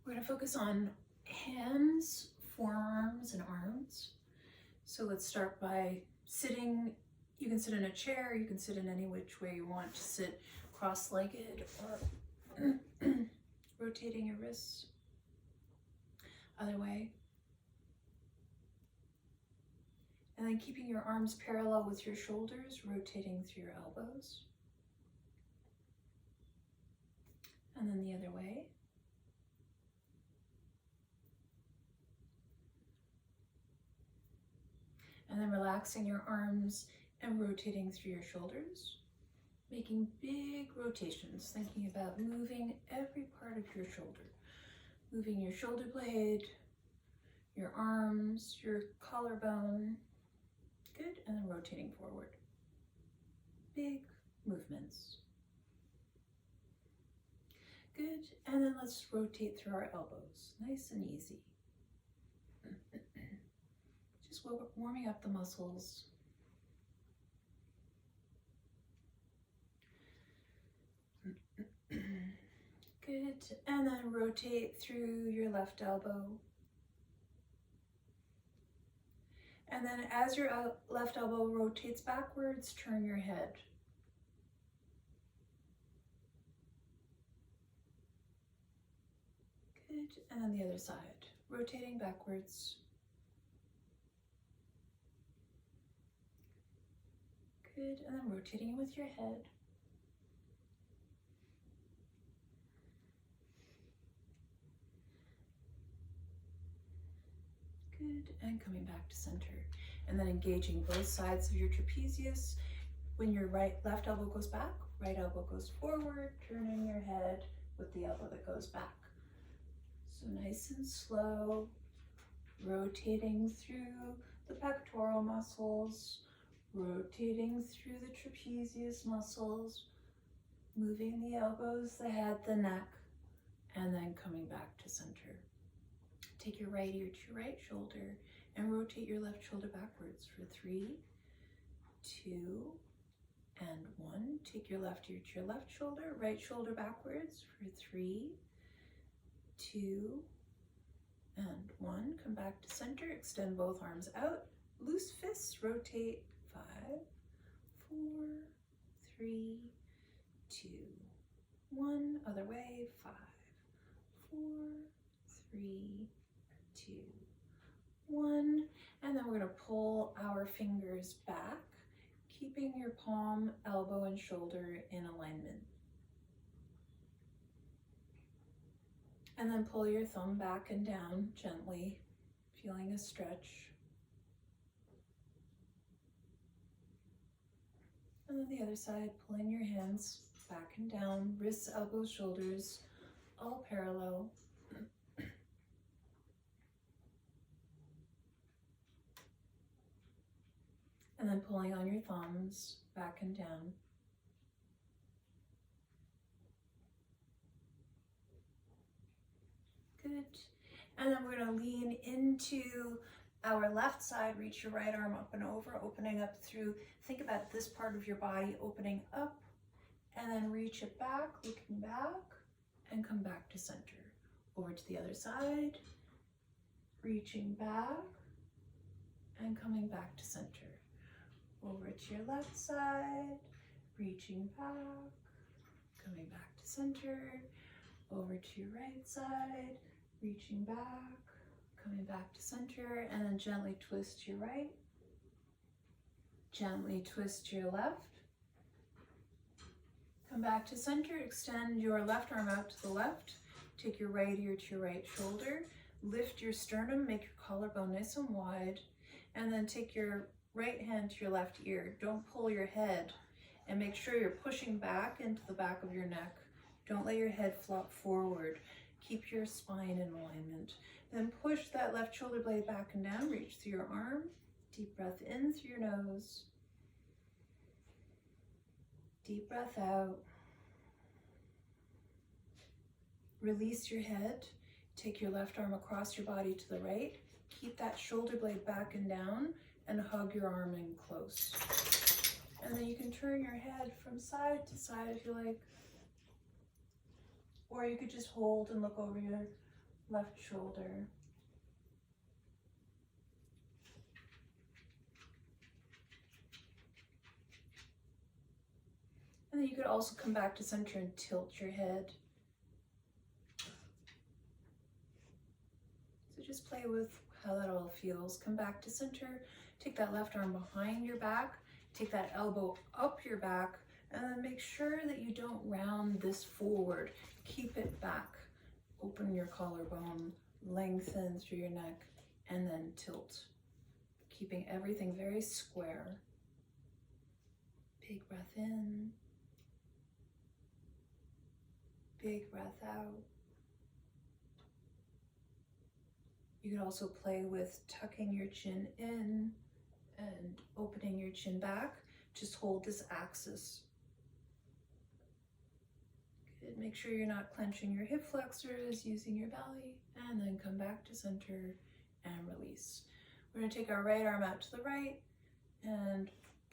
We're going to focus on hands, forearms, and arms. So let's start by sitting. You can sit in a chair, you can sit in any which way you want to sit, cross-legged or rotating your wrists. Other way. And then keeping your arms parallel with your shoulders, rotating through your elbows. And then the other way. And then relaxing your arms and rotating through your shoulders, making big rotations, thinking about moving every part of your shoulder, moving your shoulder blade, your arms, your collarbone. Good, and then rotating forward. Big movements. Good, and then let's rotate through our elbows, nice and easy. Just warming up the muscles. Good, and then rotate through your left elbow. And then as your left elbow rotates backwards, turn your head. Good, and then the other side, rotating backwards. Good, and then rotating with your head. Good, and coming back to center. And then engaging both sides of your trapezius. When your left elbow goes back, right elbow goes forward, turning your head with the elbow that goes back. So nice and slow, rotating through the pectoral muscles, rotating through the trapezius muscles, moving the elbows, the head, the neck, and then coming back to center. Take your right ear to your right shoulder and rotate your left shoulder backwards for 3, 2, and 1. Take your left ear to your left shoulder, right shoulder backwards for 3, 2, and 1. Come back to center, extend both arms out, loose fists, rotate 5, 4, 3, 2, 1. Other way, 5, 4, 3, 2, 1. And then we're going to pull our fingers back, keeping your palm, elbow, and shoulder in alignment. And then pull your thumb back and down gently, feeling a stretch. And then the other side, pulling your hands back and down, wrists, elbows, shoulders, all parallel. And then pulling on your thumbs back and down. Good. And then we're going to lean into our left side, reach your right arm up and over, opening up through, think about this part of your body opening up, and then reach it back, looking back, and come back to center. Over to the other side, reaching back, and coming back to center. Over to your left side, reaching back, coming back to center. Over to your right side, reaching back, coming back to center, and then gently twist to your right. Gently twist to your left. Come back to center, extend your left arm out to the left. Take your right ear to your right shoulder. Lift your sternum, make your collarbone nice and wide, and then take your right hand to your left ear. Don't pull your head, and make sure you're pushing back into the back of your neck. Don't let your head flop forward. Keep your spine in alignment. Then push that left shoulder blade back and down, reach through your arm. Deep breath in through your nose. Deep breath out. Release your head. Take your left arm across your body to the right. Keep that shoulder blade back and down, and hug your arm in close. And then you can turn your head from side to side if you like. Or you could just hold and look over your left shoulder. And then you could also come back to center and tilt your head. So just play with how that all feels. Come back to center, take that left arm behind your back, take that elbow up your back, and then make sure that you don't round this forward. Keep it back. Open your collarbone, lengthen through your neck, and then tilt. Keeping everything very square. Big breath in. Big breath out. You could also play with tucking your chin in and opening your chin back. Just hold this axis. Good. Make sure you're not clenching your hip flexors, using your belly, and then come back to center and release. We're going to take our right arm out to the right and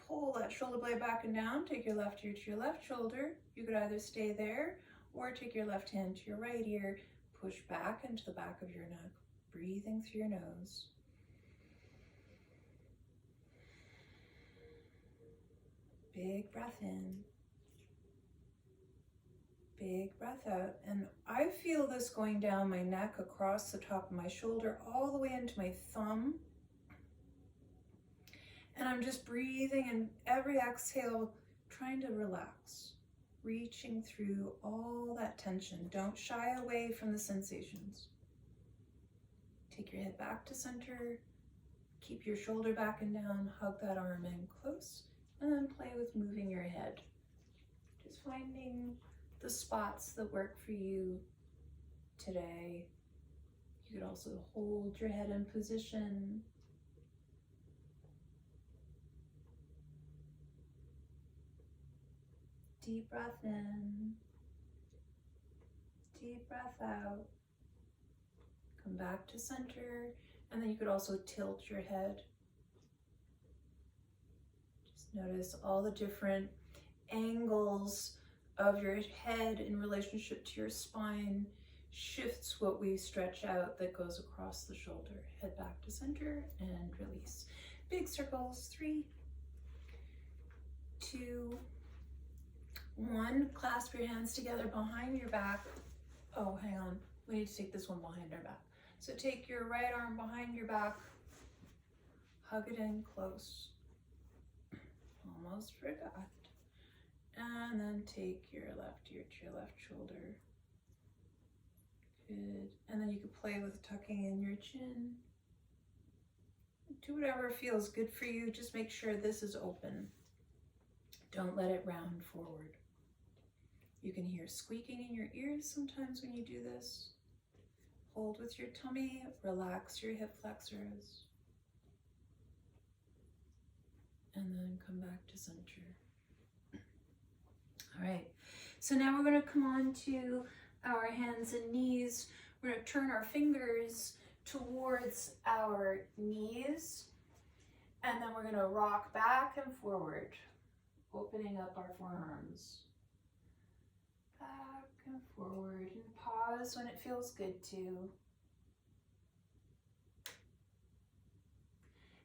pull that shoulder blade back and down. Take your left ear to your left shoulder. You could either stay there or take your left hand to your right ear, push back into the back of your neck, breathing through your nose. Big breath in. Big breath out. And I feel this going down my neck, across the top of my shoulder, all the way into my thumb. And I'm just breathing, and every exhale, trying to relax, reaching through all that tension. Don't shy away from the sensations. Take your head back to center, keep your shoulder back and down, hug that arm in close, and then play with moving your head. Just finding the spots that work for you today. You could also hold your head in position. Deep breath in, deep breath out. Come back to center, and then you could also tilt your head. Just notice all the different angles of your head in relationship to your spine shifts what we stretch out that goes across the shoulder. Head back to center and release. Big circles, 3, 2, 1. Clasp your hands together behind your back. Oh, hang on. We need to take this one behind our back. So take your right arm behind your back, hug it in close. Almost forgot. And then take your left ear to your left shoulder. Good. And then you can play with tucking in your chin. Do whatever feels good for you. Just make sure this is open. Don't let it round forward. You can hear squeaking in your ears sometimes when you do this. Hold with your tummy, relax your hip flexors, and then come back to center. All right, so now we're going to come on to our hands and knees. We're going to turn our fingers towards our knees, and then we're going to rock back and forward, opening up our forearms. Back and forward, and pause when it feels good to.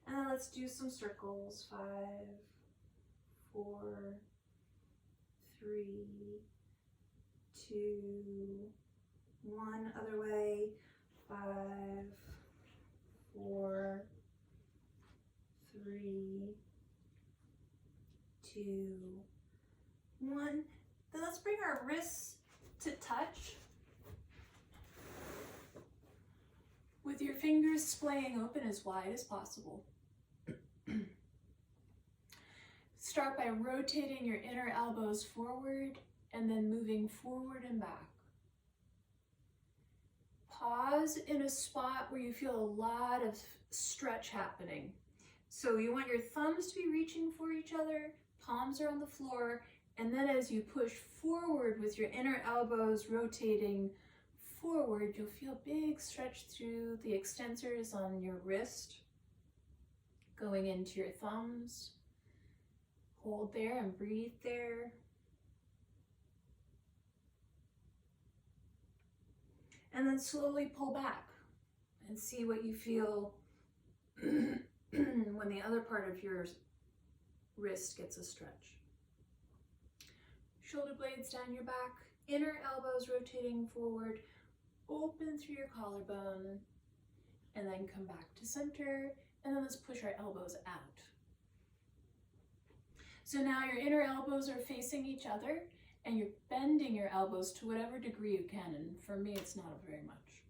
And then let's do some circles. 5, 4, 3, 2, 1. Other way. 5, 4, 3, 2, 1. Then let's bring our wrists to touch with your fingers splaying open as wide as possible. Start by rotating your inner elbows forward and then moving forward and back. Pause in a spot where you feel a lot of stretch happening. So you want your thumbs to be reaching for each other, palms are on the floor, and then as you push forward with your inner elbows rotating forward, you'll feel a big stretch through the extensors on your wrist, going into your thumbs. Hold there and breathe there. and then slowly pull back and see what you feel when the other part of your wrist gets a stretch. Shoulder blades down your back, inner elbows rotating forward, open through your collarbone, and then come back to center, and then let's push our elbows out. So now your inner elbows are facing each other, and you're bending your elbows to whatever degree you can, and for me it's not very much.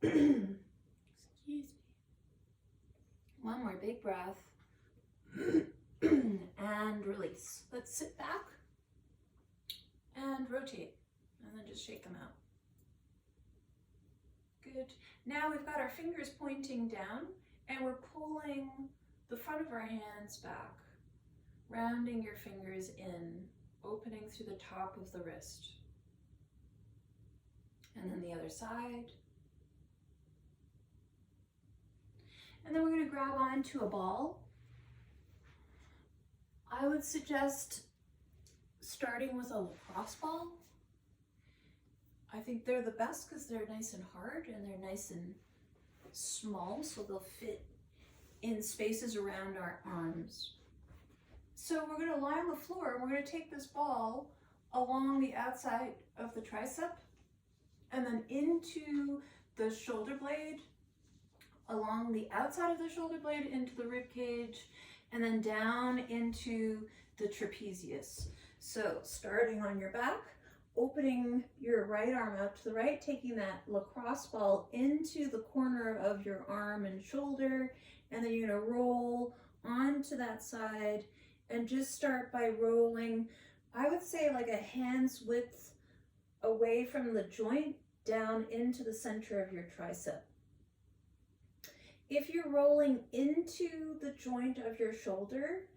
Excuse me. One more big breath. And release. Let's sit back and rotate, and then just shake them out. Good. Now we've got our fingers pointing down, and we're pulling the front of our hands back, rounding your fingers in, opening through the top of the wrist. And then the other side. And then we're going to grab onto a ball. I would suggest starting with a lacrosse ball. I think they're the best because they're nice and hard and they're nice and small, so they'll fit in spaces around our arms. So we're going to lie on the floor and we're going to take this ball along the outside of the tricep and then into the shoulder blade, along the outside of the shoulder blade into the rib cage, and then down into the trapezius. So starting on your back, opening your right arm out to the right, taking that lacrosse ball into the corner of your arm and shoulder, and then you're gonna roll onto that side and just start by rolling, I would say like a hand's width away from the joint down into the center of your tricep. If you're rolling into the joint of your shoulder,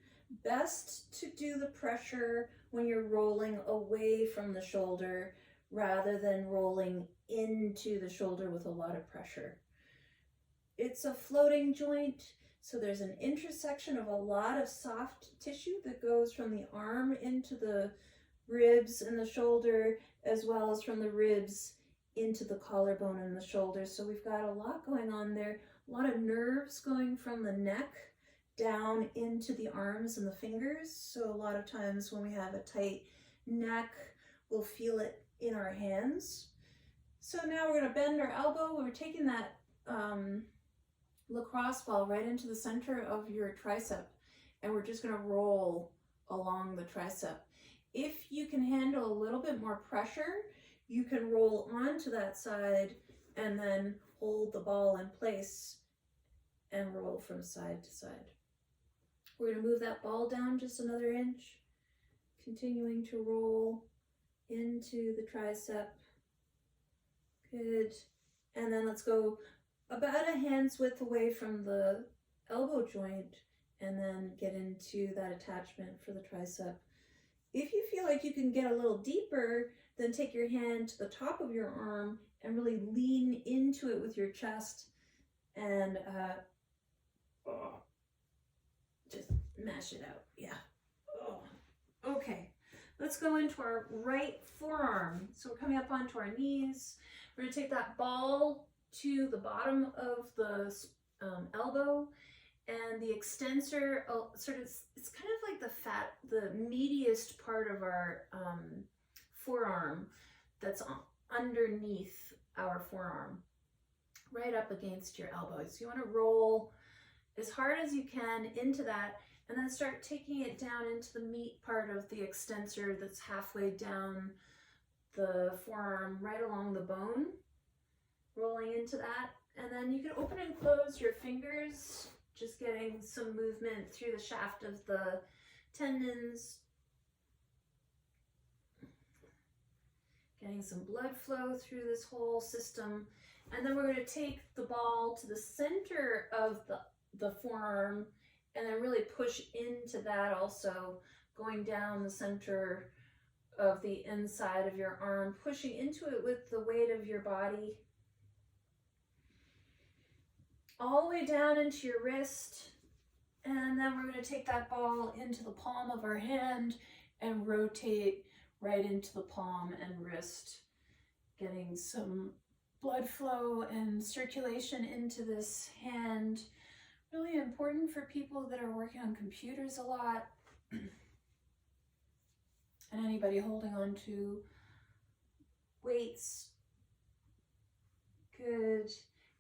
best to do the pressure when you're rolling away from the shoulder rather than rolling into the shoulder with a lot of pressure. It's a floating joint, so there's an intersection of a lot of soft tissue that goes from the arm into the ribs and the shoulder, as well as from the ribs into the collarbone and the shoulder. So we've got a lot going on there. A lot of nerves going from the neck down into the arms and the fingers. So a lot of times when we have a tight neck, we'll feel it in our hands. So now we're going to bend our elbow. We're taking that lacrosse ball right into the center of your tricep, and we're just going to roll along the tricep. If you can handle a little bit more pressure, you can roll onto that side and then hold the ball in place and roll from side to side. We're going to move that ball down just another inch, continuing to roll into the tricep. Good. And then let's go about a hand's width away from the elbow joint and then get into that attachment for the tricep. If you feel like you can get a little deeper, then take your hand to the top of your arm and really lean into it with your chest and just mash it out. Yeah. Okay. Let's go into our right forearm. So we're coming up onto our knees. We're going to take that ball to the bottom of the elbow, and the extensor it's kind of like the meatiest part of our forearm that's underneath our forearm, right up against your elbows. So you want to roll as hard as you can into that, and then start taking it down into the meat part of the extensor that's halfway down the forearm, right along the bone, rolling into that. And then you can open and close your fingers, just getting some movement through the shaft of the tendons, getting some blood flow through this whole system. And then we're going to take the ball to the center of the forearm and then really push into that also, going down the center of the inside of your arm, pushing into it with the weight of your body, all the way down into your wrist. And then we're going to take that ball into the palm of our hand and rotate right into the palm and wrist. getting some blood flow and circulation into this hand. Really important for people that are working on computers a lot. And anybody holding on to weights. Good.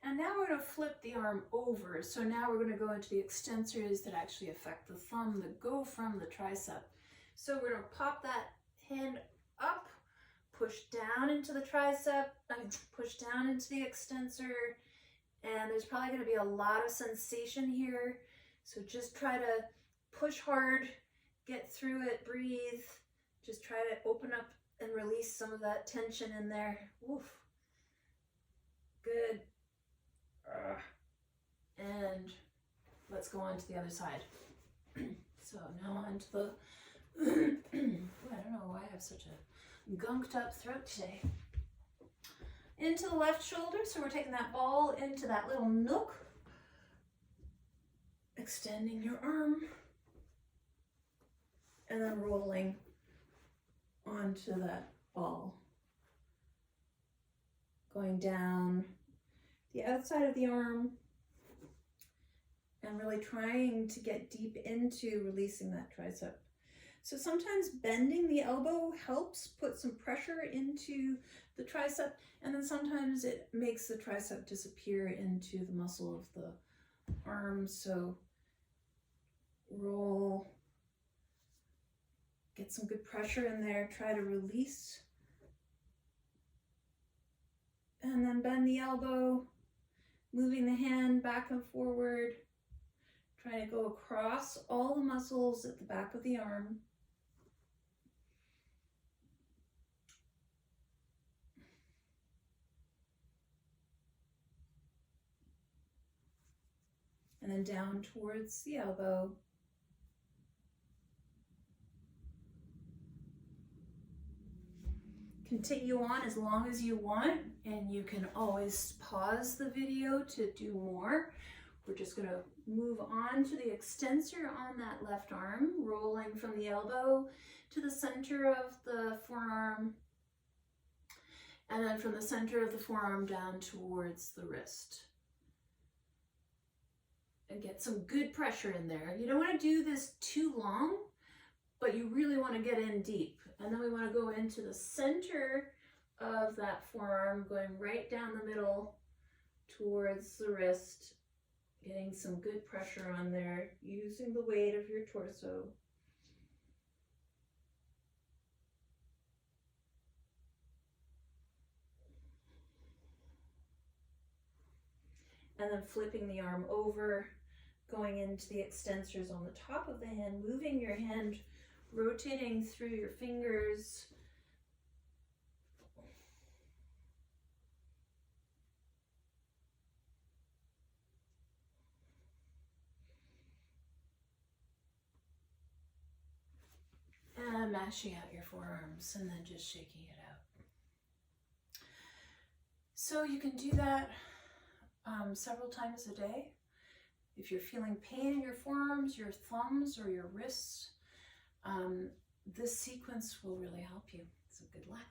And now we're going to flip the arm over. So now we're going to go into the extensors that actually affect the thumb that go from the tricep. So we're going to pop that hand up, push down into the tricep, push down into the extensor. And there's probably going to be a lot of sensation here. So just try to push hard, get through it, breathe. Just try to open up and release some of that tension in there. Oof. Good. And let's go on to the other side. So now on to the, I don't know why I have such a gunked up throat today. Into the left shoulder, so we're taking that ball into that little nook. Extending your arm. And then rolling onto that ball. Going down the outside of the arm and really trying to get deep into releasing that tricep. So sometimes bending the elbow helps put some pressure into the tricep, and then sometimes it makes the tricep disappear into the muscle of the arm. So roll, get some good pressure in there, try to release, and then bend the elbow, moving the hand back and forward, trying to go across all the muscles at the back of the arm. And then down towards the elbow. Continue on as long as you want, and you can always pause the video to do more. We're just going to move on to the extensor on that left arm, rolling from the elbow to the center of the forearm, and then from the center of the forearm down towards the wrist. And get some good pressure in there. You don't want to do this too long, but you really want to get in deep. And then we want to go into the center of that forearm, going right down the middle towards the wrist, getting some good pressure on there, using the weight of your torso. And then flipping the arm over, going into the extensors on the top of the hand, moving your hand, rotating through your fingers. And mashing out your forearms and then just shaking it out. So you can do that several times a day. If you're feeling pain in your forearms, your thumbs, or your wrists, this sequence will really help you. So good luck.